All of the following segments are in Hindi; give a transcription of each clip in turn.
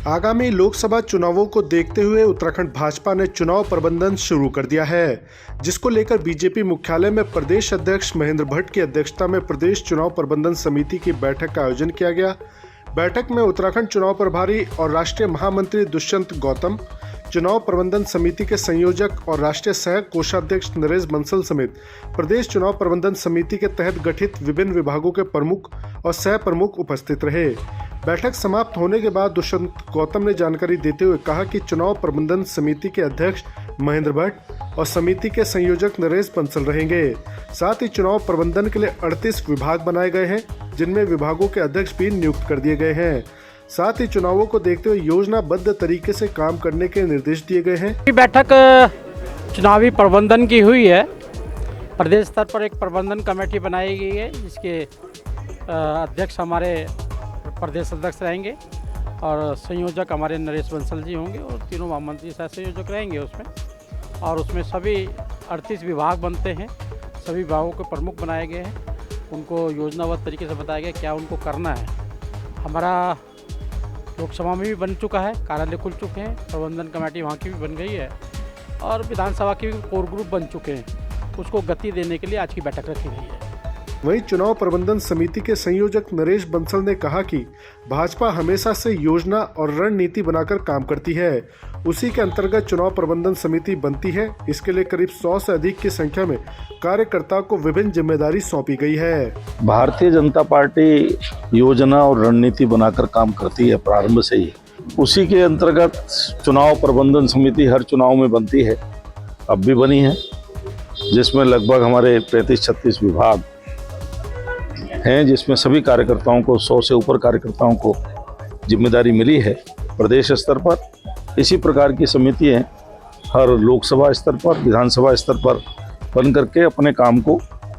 आगामी लोकसभा चुनावों को देखते हुए उत्तराखंड भाजपा ने चुनाव प्रबंधन शुरू कर दिया है, जिसको लेकर बीजेपी मुख्यालय में प्रदेश अध्यक्ष महेंद्र भट्ट की अध्यक्षता में प्रदेश चुनाव प्रबंधन समिति की बैठक का आयोजन किया गया। बैठक में उत्तराखंड चुनाव प्रभारी और राष्ट्रीय महामंत्री दुष्यंत गौतम, चुनाव प्रबंधन समिति के संयोजक और राष्ट्रीय सह कोषाध्यक्ष नरेश बंसल समेत प्रदेश चुनाव प्रबंधन समिति के तहत गठित विभिन्न विभागों के प्रमुख और सह प्रमुख उपस्थित रहे। बैठक समाप्त होने के बाद दुष्यंत गौतम ने जानकारी देते हुए कहा कि चुनाव प्रबंधन समिति के अध्यक्ष महेंद्र भट्ट और समिति के संयोजक नरेश बंसल रहेंगे। साथ ही चुनाव प्रबंधन के लिए 38 विभाग बनाए गए हैं, जिनमें विभागों के अध्यक्ष भी नियुक्त कर दिए गए हैं। साथ ही चुनावों को देखते हुए योजनाबद्ध तरीके से काम करने के निर्देश दिए गए हैं। बैठक चुनावी प्रबंधन की हुई है। प्रदेश स्तर पर एक प्रबंधन कमेटी बनाई गई है, जिसके अध्यक्ष हमारे प्रदेश अध्यक्ष रहेंगे और संयोजक हमारे नरेश बंसल जी होंगे और तीनों महामंत्री सह संयोजक रहेंगे उसमें। और उसमें सभी 38 विभाग बनते हैं। सभी विभागों के प्रमुख बनाए गए हैं, उनको योजनाबद्ध तरीके से बताया गया क्या उनको करना है। हमारा लोकसभा में भी बन चुका है, कार्यालय खुल चुके हैं, प्रबंधन कमेटी वहाँ की भी बन गई है और विधानसभा के भी कोर ग्रुप बन चुके हैं। उसको गति देने के लिए आज की बैठक रखी गई है। वहीं चुनाव प्रबंधन समिति के संयोजक नरेश बंसल ने कहा कि भाजपा हमेशा से योजना और रणनीति बनाकर काम करती है। उसी के अंतर्गत चुनाव प्रबंधन समिति बनती है। इसके लिए करीब 100 से अधिक की संख्या में कार्यकर्ताओं को विभिन्न जिम्मेदारी सौंपी गई है। भारतीय जनता पार्टी योजना और रणनीति बनाकर काम करती है प्रारंभ से ही। उसी के अंतर्गत चुनाव प्रबंधन समिति हर चुनाव में बनती है, अब भी बनी है, जिसमें लगभग हमारे 35-36 विभाग हैं, जिसमें सभी कार्यकर्ताओं को 100 से ऊपर कार्यकर्ताओं को जिम्मेदारी मिली है। प्रदेश स्तर पर इसी प्रकार की समितियां हर लोकसभा स्तर पर, विधानसभा स्तर पर बन करके अपने काम को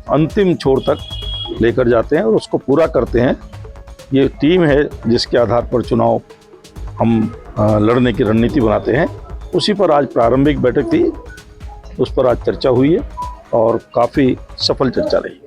अंतिम छोर तक लेकर जाते हैं और उसको पूरा करते हैं। ये टीम है जिसके आधार पर चुनाव हम लड़ने की रणनीति बनाते हैं। उसी पर आज प्रारंभिक बैठक थी, उस पर आज चर्चा हुई है और काफ़ी सफल चर्चा रही।